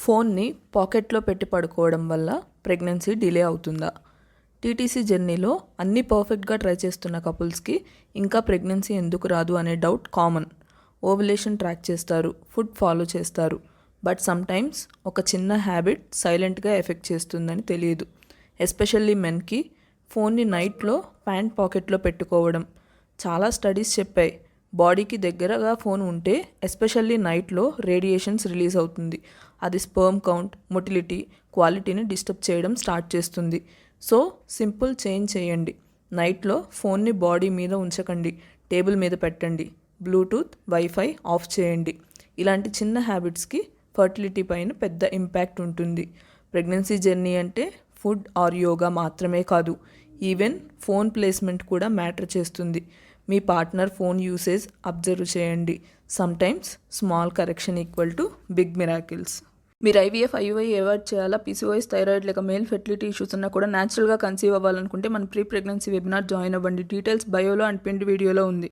ఫోన్ని పాకెట్లో పెట్టి పడుకోవడం వల్ల ప్రెగ్నెన్సీ డిలే అవుతుందా? టీటీసీ జర్నీలో అన్నీ పర్ఫెక్ట్గా ట్రై చేస్తున్న కపుల్స్కి ఇంకా ప్రెగ్నెన్సీ ఎందుకు రాదు అనే డౌట్ కామన్. ఓవులేషన్ ట్రాక్ చేస్తారు, ఫుడ్ ఫాలో చేస్తారు, బట్ సమ్టైమ్స్ ఒక చిన్న హ్యాబిట్ సైలెంట్గా ఎఫెక్ట్ చేస్తుందని తెలియదు. ఎస్పెషల్లీ మెన్కి ఫోన్ని నైట్లో ప్యాంట్ పాకెట్లో పెట్టుకోవడం. చాలా స్టడీస్ చెప్పాయి, బాడీకి దగ్గరగా ఫోన్ ఉంటే ఎస్పెషల్లీ నైట్లో రేడియేషన్స్ రిలీజ్ అవుతుంది. అది స్పర్మ్ కౌంట్, మొటిలిటీ, క్వాలిటీని డిస్టర్బ్ చేయడం స్టార్ట్ చేస్తుంది. సో సింపుల్ చేంజ్ చేయండి. నైట్లో ఫోన్ని బాడీ మీద ఉంచకండి, టేబుల్ మీద పెట్టండి. బ్లూటూత్, వైఫై ఆఫ్ చేయండి. ఇలాంటి చిన్న హ్యాబిట్స్కి ఫర్టిలిటీ పైన పెద్ద ఇంపాక్ట్ ఉంటుంది. ప్రెగ్నెన్సీ జర్నీ అంటే ఫుడ్ ఆర్ యోగా మాత్రమే కాదు, ఈవెన్ ఫోన్ ప్లేస్మెంట్ కూడా మ్యాటర్ చేస్తుంది. మీ పార్ట్నర్ ఫోన్ యూసేజ్ అబ్జర్వ్ చేయండి. Sometimes small correction equal to big miracles. మీరు ఐవీఎఫ్, ఐయుఐ అవాయిడ్ చేయాలా? పీసీఓఎస్, థైరాయిడ్ లేక మేల్ ఫెర్టిలిటీ ఇష్యూస్ ఉన్నా కూడా న్యాచురల్గా కన్సీవ్ అవ్వాలనుకుంటే మన ప్రీ ప్రెగ్నెన్సీ వెబినార్ జాయిన్ అవ్వండి. డీటెయిల్స్ బయోలో అండ్ పిన్ వీడియోలో ఉంది.